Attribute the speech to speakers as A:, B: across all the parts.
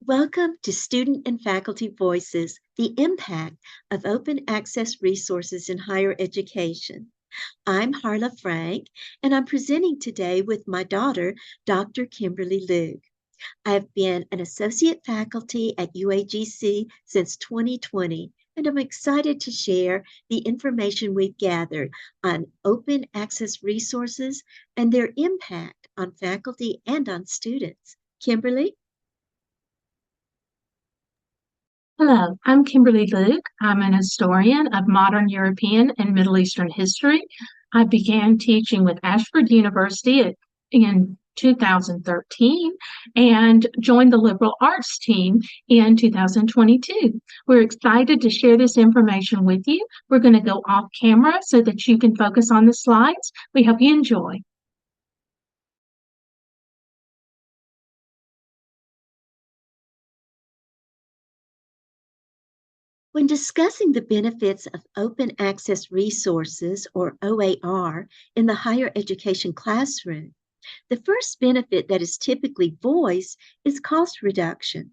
A: Welcome to Student and Faculty Voices, the impact of open access resources in higher education. I'm Harla Frank, and I'm presenting today with my daughter, Dr. Kimberly Luke. I've been an associate faculty at UAGC since 2020, and I'm excited to share the information we've gathered on open access resources and their impact on faculty and on students. Kimberly?
B: Hello, I'm Kimberly Luke. I'm an historian of modern European and Middle Eastern history. I began teaching with Ashford University in 2013 and joined the liberal arts team in 2022. We're excited to share this information with you. We're going to go off camera so that you can focus on the slides. We hope you enjoy.
A: When discussing the benefits of open access resources, or OAR, in the higher education classroom, the first benefit that is typically voiced is cost reduction.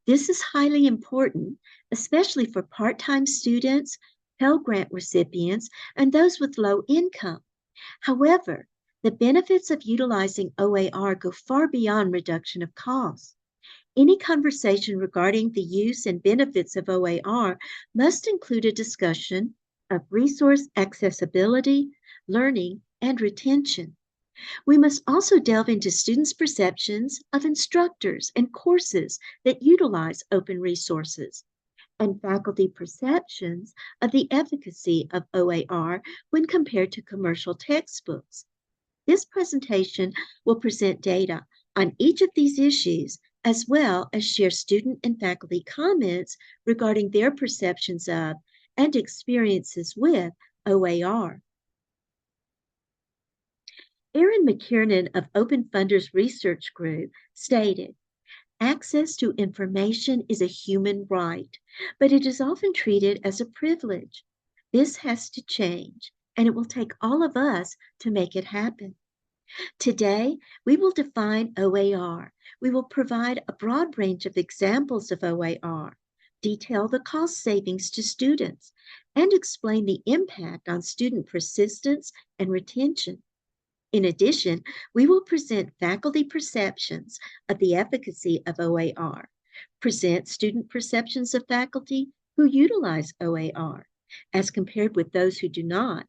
A: This is highly important, especially for part-time students, Pell Grant recipients, and those with low income. However, the benefits of utilizing OAR go far beyond reduction of costs. Any conversation regarding the use and benefits of OAR must include a discussion of resource accessibility, learning, and retention. We must also delve into students' perceptions of instructors and courses that utilize open resources, and faculty perceptions of the efficacy of OAR when compared to commercial textbooks. This presentation will present data on each of these issues, as well as share student and faculty comments regarding their perceptions of and experiences with OAR. Aaron McKiernan of Open Funders Research Group stated, "Access to information is a human right, but it is often treated as a privilege. This has to change, and it will take all of us to make it happen." Today, we will define OAR. We will provide a broad range of examples of OAR, detail the cost savings to students, and explain the impact on student persistence and retention. In addition, we will present faculty perceptions of the efficacy of OAR, present student perceptions of faculty who utilize OAR, as compared with those who do not,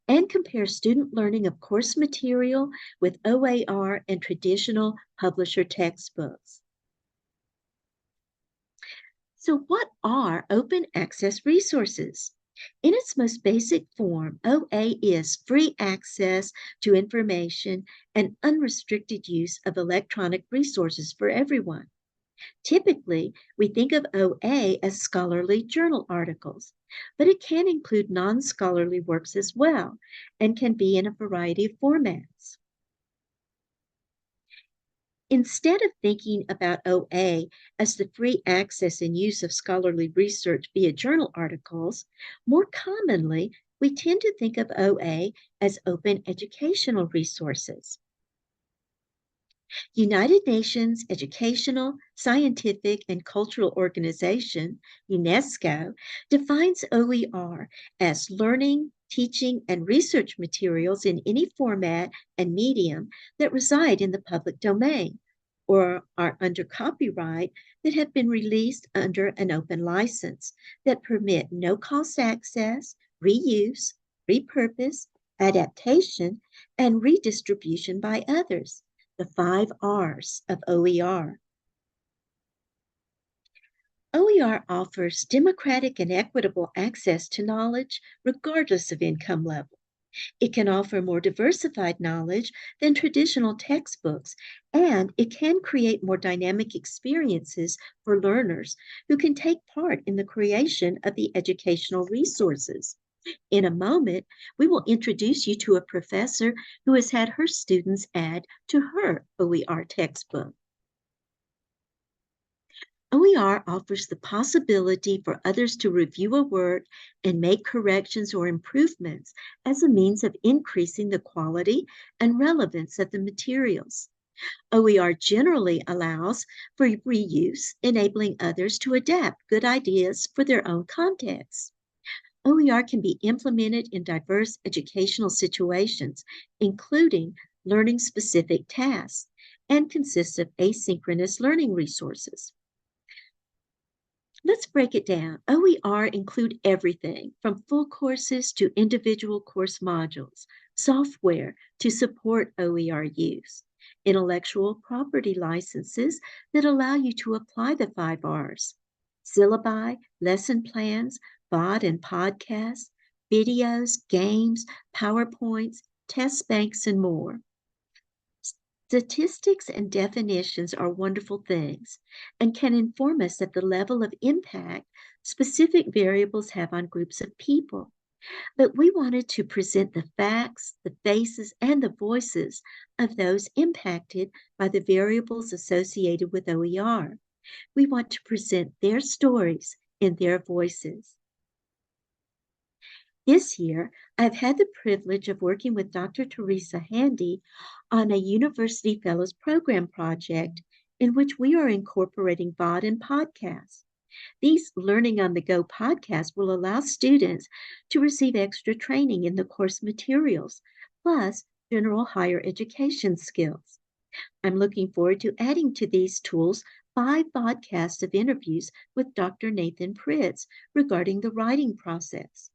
A: and compare student learning of course material with OAR and traditional publisher textbooks. So what are open access resources? In its most basic form, OA is free access to information and unrestricted use of electronic resources for everyone. Typically, we think of OA as scholarly journal articles, but it can include non-scholarly works as well and can be in a variety of formats. Instead of thinking about OA as the free access and use of scholarly research via journal articles, more commonly, we tend to think of OA as open educational resources. United Nations Educational, Scientific, and Cultural Organization, UNESCO, defines OER as learning, teaching, and research materials in any format and medium that reside in the public domain or are under copyright that have been released under an open license that permit no-cost access, reuse, repurpose, adaptation, and redistribution by others. The 5 R's of OER. OER offers democratic and equitable access to knowledge regardless of income level. It can offer more diversified knowledge than traditional textbooks, and it can create more dynamic experiences for learners who can take part in the creation of the educational resources. In a moment, we will introduce you to a professor who has had her students add to her OER textbook. OER offers the possibility for others to review a work and make corrections or improvements as a means of increasing the quality and relevance of the materials. OER generally allows for reuse, enabling others to adapt good ideas for their own context. OER can be implemented in diverse educational situations, including learning specific tasks, and consists of asynchronous learning resources. Let's break it down. OER include everything from full courses to individual course modules, software to support OER use, intellectual property licenses that allow you to apply the 5 Rs, syllabi, lesson plans, VOD and podcasts, videos, games, PowerPoints, test banks, and more. Statistics and definitions are wonderful things and can inform us of the level of impact specific variables have on groups of people. But we wanted to present the facts, the faces, and the voices of those impacted by the variables associated with OER. We want to present their stories in their voices. This year, I've had the privilege of working with Dr. Teresa Handy on a University Fellows Program project in which we are incorporating VOD and podcasts. These Learning on the Go podcasts will allow students to receive extra training in the course materials, plus general higher education skills. I'm looking forward to adding to these tools 5 podcasts of interviews with Dr. Nathan Pritz regarding the writing process.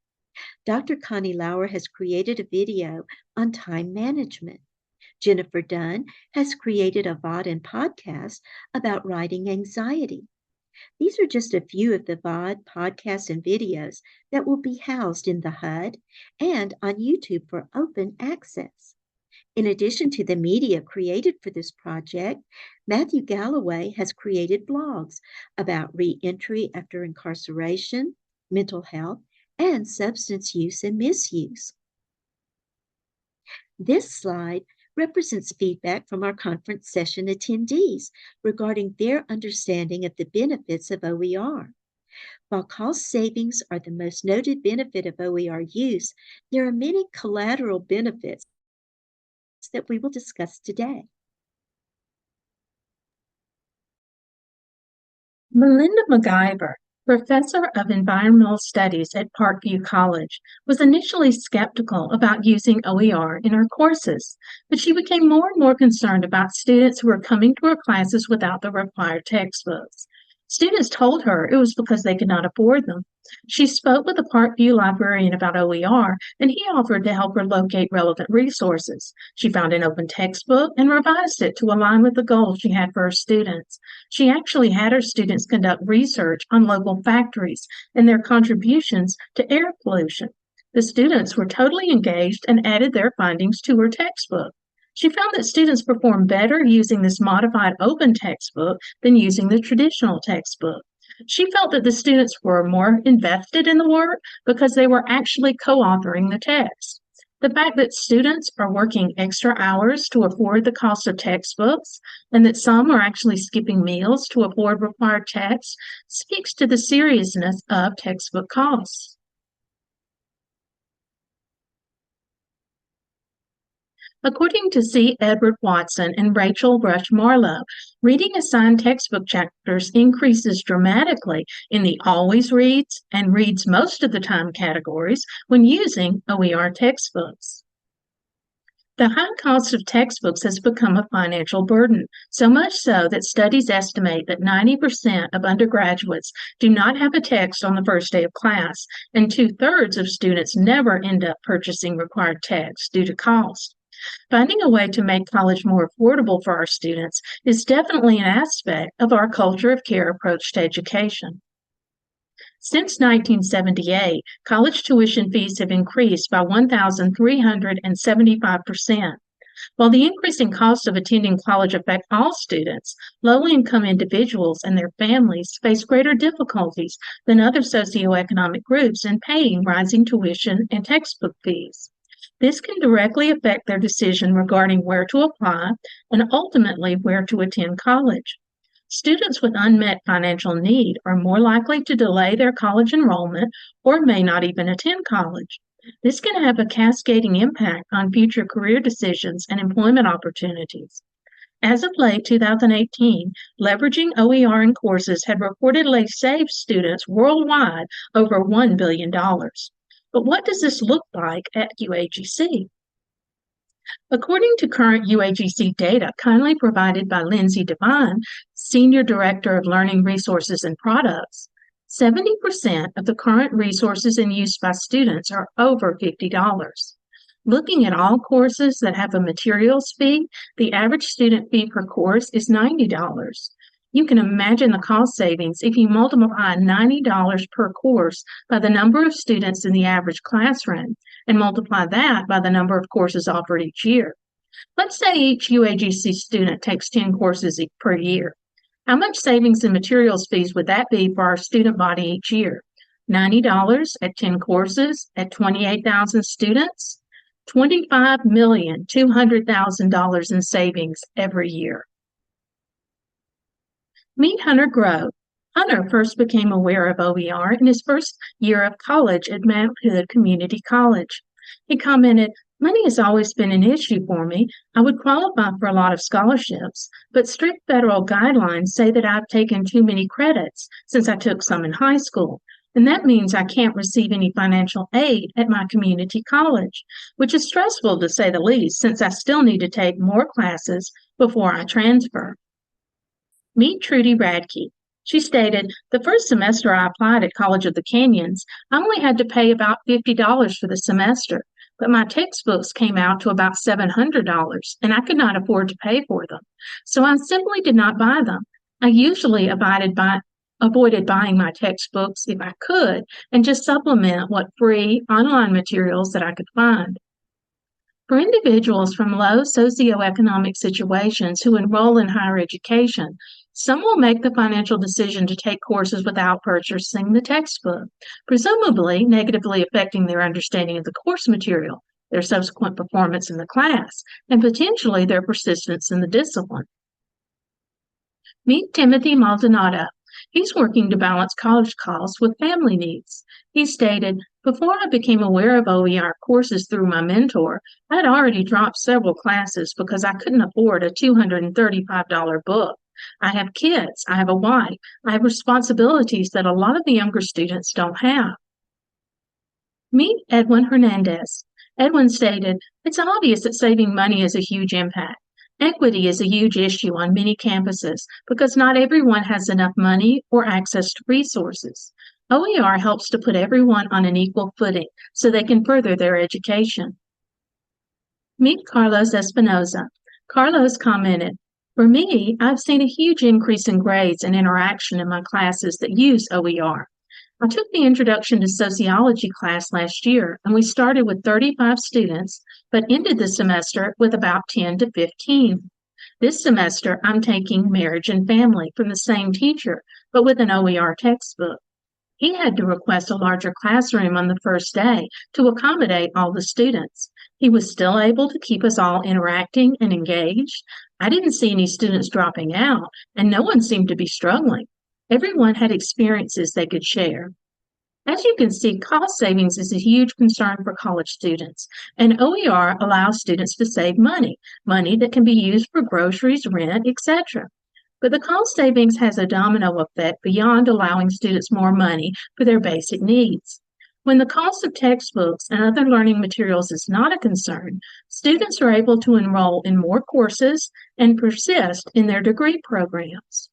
A: Dr. Connie Lauer has created a video on time management. Jennifer Dunn has created a VOD and podcast about writing anxiety. These are just a few of the VOD, podcasts, and videos that will be housed in the HUD and on YouTube for open access. In addition to the media created for this project, Matthew Galloway has created blogs about re-entry after incarceration, mental health, and substance use and misuse. This slide represents feedback from our conference session attendees regarding their understanding of the benefits of OER. While cost savings are the most noted benefit of OER use, there are many collateral benefits that we will discuss today.
B: Melinda MacGyver, professor of environmental studies at Parkview College, was initially skeptical about using OER in her courses, but she became more and more concerned about students who were coming to her classes without the required textbooks. Students told her it was because they could not afford them. She spoke with the Parkview librarian about OER, and he offered to help her locate relevant resources. She found an open textbook and revised it to align with the goals she had for her students. She actually had her students conduct research on local factories and their contributions to air pollution. The students were totally engaged and added their findings to her textbook. She found that students performed better using this modified open textbook than using the traditional textbook. She felt that the students were more invested in the work because they were actually co-authoring the text. The fact that students are working extra hours to afford the cost of textbooks and that some are actually skipping meals to afford required text speaks to the seriousness of textbook costs. According to C. Edward Watson and Rachel Rush Marlowe, reading assigned textbook chapters increases dramatically in the always reads and reads most of the time categories when using OER textbooks. The high cost of textbooks has become a financial burden, so much so that studies estimate that 90% of undergraduates do not have a text on the first day of class, and 2/3 of students never end up purchasing required text due to cost. Finding a way to make college more affordable for our students is definitely an aspect of our culture of care approach to education. Since 1978, college tuition fees have increased by 1,375%. While the increasing cost of attending college affect all students, low-income individuals and their families face greater difficulties than other socioeconomic groups in paying rising tuition and textbook fees. This can directly affect their decision regarding where to apply and ultimately where to attend college. Students with unmet financial need are more likely to delay their college enrollment or may not even attend college. This can have a cascading impact on future career decisions and employment opportunities. As of late 2018, leveraging OER in courses had reportedly saved students worldwide over $1 billion. But what does this look like at UAGC? According to current UAGC data kindly provided by Lindsay Devine, Senior Director of Learning Resources and Products, 70% of the current resources in use by students are over $50. Looking at all courses that have a materials fee, the average student fee per course is $90. You can imagine the cost savings if you multiply $90 per course by the number of students in the average classroom and multiply that by the number of courses offered each year. Let's say each UAGC student takes 10 courses per year. How much savings in materials fees would that be for our student body each year? $90 at 10 courses at 28,000 students? $25,200,000 in savings every year. Meet Hunter Grove. Hunter first became aware of OER in his first year of college at Mount Hood Community College. He commented, "Money has always been an issue for me. I would qualify for a lot of scholarships, but strict federal guidelines say that I've taken too many credits since I took some in high school. And that means I can't receive any financial aid at my community college, which is stressful to say the least, since I still need to take more classes before I transfer." Meet Trudy Radke. She stated, "The first semester I applied at College of the Canyons, I only had to pay about $50 for the semester, but my textbooks came out to about $700, and I could not afford to pay for them. So I simply did not buy them. I usually avoided buying my textbooks if I could, and just supplement what free online materials that I could find." For individuals from low socioeconomic situations who enroll in higher education, some will make the financial decision to take courses without purchasing the textbook, presumably negatively affecting their understanding of the course material, their subsequent performance in the class, and potentially their persistence in the discipline. Meet Timothy Maldonado. He's working to balance college costs with family needs. He stated, "Before I became aware of OER courses through my mentor, I'd already dropped several classes because I couldn't afford a $235 book. I have kids, I have a wife, I have responsibilities that a lot of the younger students don't have." Meet Edwin Hernandez. Edwin stated, "It's obvious that saving money has a huge impact. Equity is a huge issue on many campuses because not everyone has enough money or access to resources. OER helps to put everyone on an equal footing so they can further their education." Meet Carlos Espinoza. Carlos commented, "For me, I've seen a huge increase in grades and interaction in my classes that use OER. I took the Introduction to Sociology class last year, and we started with 35 students, but ended the semester with about 10 to 15. This semester, I'm taking Marriage and Family from the same teacher, but with an OER textbook. He had to request a larger classroom on the first day to accommodate all the students. He was still able to keep us all interacting and engaged. I didn't see any students dropping out, and no one seemed to be struggling. Everyone had experiences they could share." As you can see, cost savings is a huge concern for college students, and OER allows students to save money that can be used for groceries, rent, etc. But the cost savings has a domino effect beyond allowing students more money for their basic needs. When the cost of textbooks and other learning materials is not a concern, students are able to enroll in more courses and persist in their degree programs.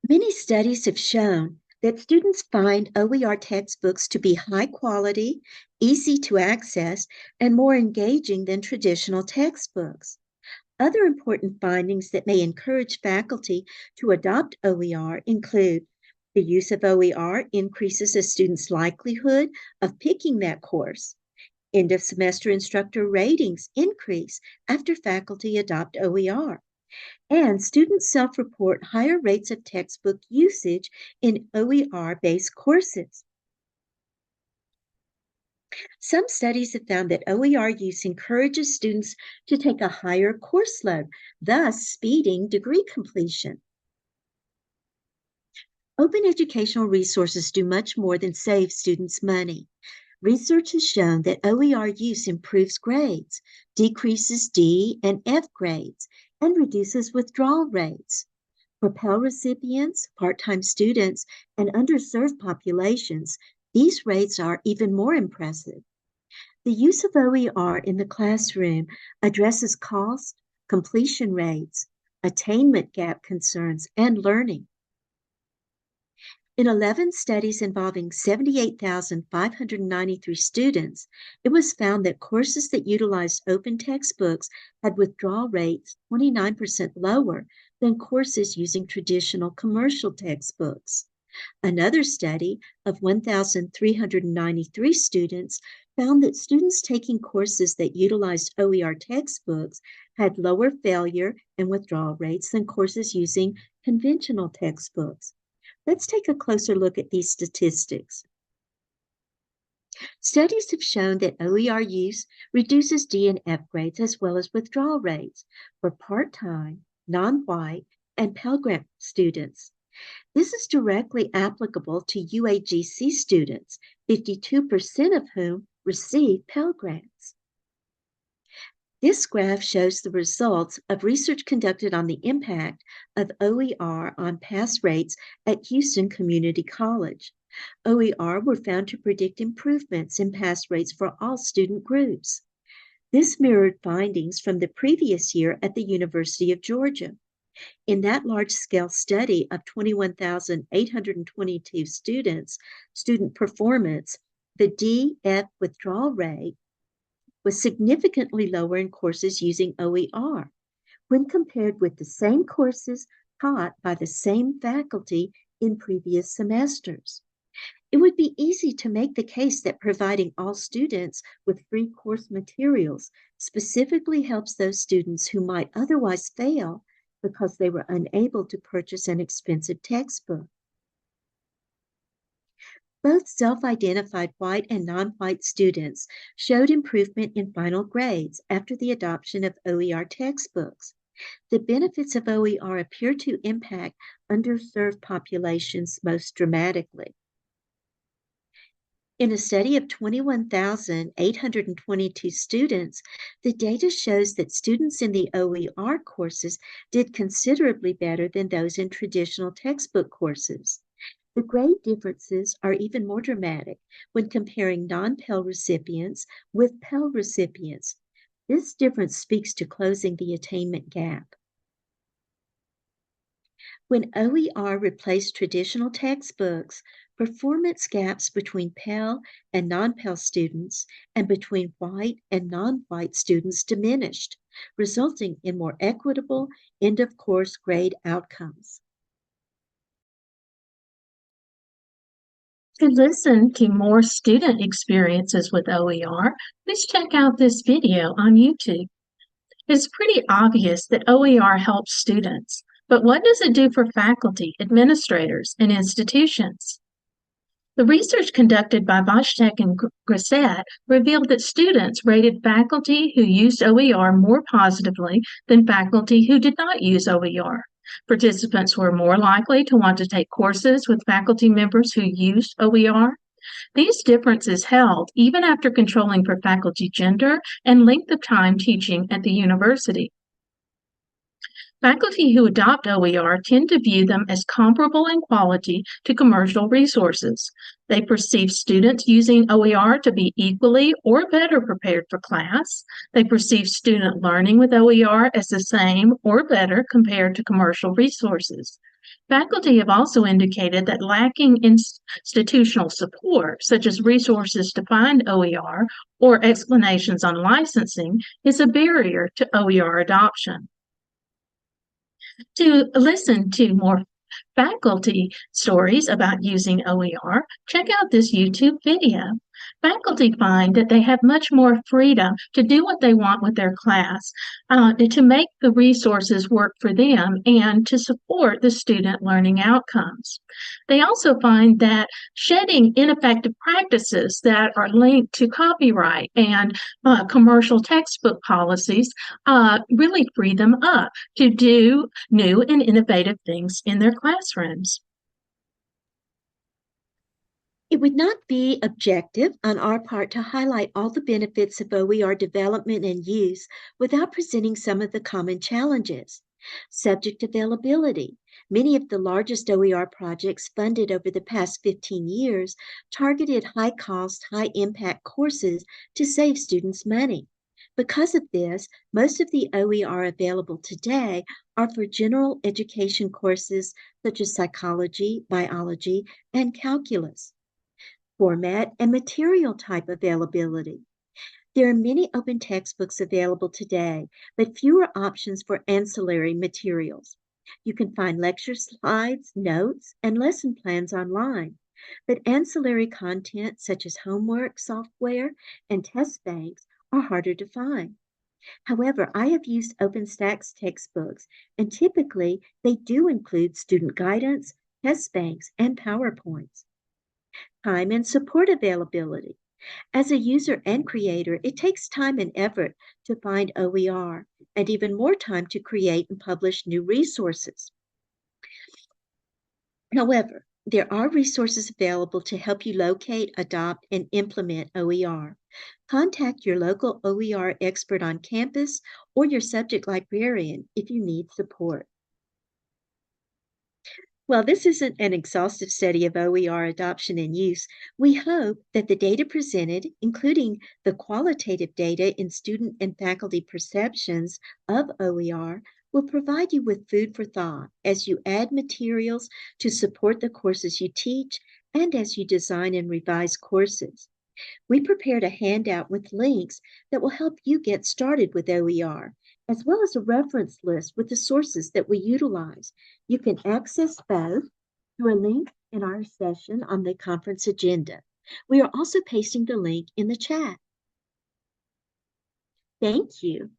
A: Many studies have shown that students find OER textbooks to be high quality, easy to access, and more engaging than traditional textbooks. Other important findings that may encourage faculty to adopt OER include the use of OER increases a student's likelihood of picking that course. End of semester instructor ratings increase after faculty adopt OER. And students self-report higher rates of textbook usage in OER-based courses. Some studies have found that OER use encourages students to take a higher course load, thus speeding degree completion. Open educational resources do much more than save students money. Research has shown that OER use improves grades, decreases D and F grades, and reduces withdrawal rates. For Pell recipients, part-time students, and underserved populations, these rates are even more impressive. The use of OER in the classroom addresses cost, completion rates, attainment gap concerns, and learning. In 11 studies involving 78,593 students, it was found that courses that utilized open textbooks had withdrawal rates 29% lower than courses using traditional commercial textbooks. Another study of 1,393 students found that students taking courses that utilized OER textbooks had lower failure and withdrawal rates than courses using conventional textbooks. Let's take a closer look at these statistics. Studies have shown that OER use reduces D and F grades as well as withdrawal rates for part-time, non-white, and Pell Grant students. This is directly applicable to UAGC students, 52% of whom receive Pell Grants. This graph shows the results of research conducted on the impact of OER on pass rates at Houston Community College. OER were found to predict improvements in pass rates for all student groups. This mirrored findings from the previous year at the University of Georgia. In that large-scale study of 21,822 students, student performance, the DF withdrawal rate was significantly lower in courses using OER when compared with the same courses taught by the same faculty in previous semesters. It would be easy to make the case that providing all students with free course materials specifically helps those students who might otherwise fail because they were unable to purchase an expensive textbook. Both self-identified white and non-white students showed improvement in final grades after the adoption of OER textbooks. The benefits of OER appear to impact underserved populations most dramatically. In a study of 21,822 students, the data shows that students in the OER courses did considerably better than those in traditional textbook courses. The grade differences are even more dramatic when comparing non-Pell recipients with Pell recipients. This difference speaks to closing the attainment gap. When OER replaced traditional textbooks, performance gaps between Pell and non-Pell students and between white and non-white students diminished, resulting in more equitable end-of-course grade outcomes.
B: To listen to more student experiences with OER, please check out this video on YouTube. It's pretty obvious that OER helps students, but what does it do for faculty, administrators, and institutions? The research conducted by Boschtek and Grissett revealed that students rated faculty who used OER more positively than faculty who did not use OER. Participants were more likely to want to take courses with faculty members who used OER. These differences held even after controlling for faculty gender and length of time teaching at the university. Faculty who adopt OER tend to view them as comparable in quality to commercial resources. They perceive students using OER to be equally or better prepared for class. They perceive student learning with OER as the same or better compared to commercial resources. Faculty have also indicated that lacking institutional support, such as resources to find OER or explanations on licensing, is a barrier to OER adoption. To listen to more faculty stories about using OER, check out this YouTube video. Faculty find that they have much more freedom to do what they want with their class, to make the resources work for them, and to support the student learning outcomes. They also find that shedding ineffective practices that are linked to copyright and commercial textbook policies really free them up to do new and innovative things in their classrooms.
A: It would not be objective on our part to highlight all the benefits of OER development and use without presenting some of the common challenges. Subject availability. Many of the largest OER projects funded over the past 15 years targeted high cost, high impact courses to save students money. Because of this, most of the OER available today are for general education courses such as psychology, biology, and calculus. Format and material type availability. There are many open textbooks available today, but fewer options for ancillary materials. You can find lecture slides, notes, and lesson plans online, but ancillary content such as homework software and test banks are harder to find. However, I have used OpenStax textbooks, and typically they do include student guidance, test banks, and PowerPoints. Time and support availability. As a user and creator, it takes time and effort to find OER, and even more time to create and publish new resources. However, there are resources available to help you locate, adopt, and implement OER. Contact your local OER expert on campus or your subject librarian if you need support. While this isn't an exhaustive study of OER adoption and use, we hope that the data presented, including the qualitative data in student and faculty perceptions of OER, will provide you with food for thought as you add materials to support the courses you teach and as you design and revise courses. We prepared a handout with links that will help you get started with OER, as well as a reference list with the sources that we utilize. You can access both through a link in our session on the conference agenda. We are also pasting the link in the chat. Thank you.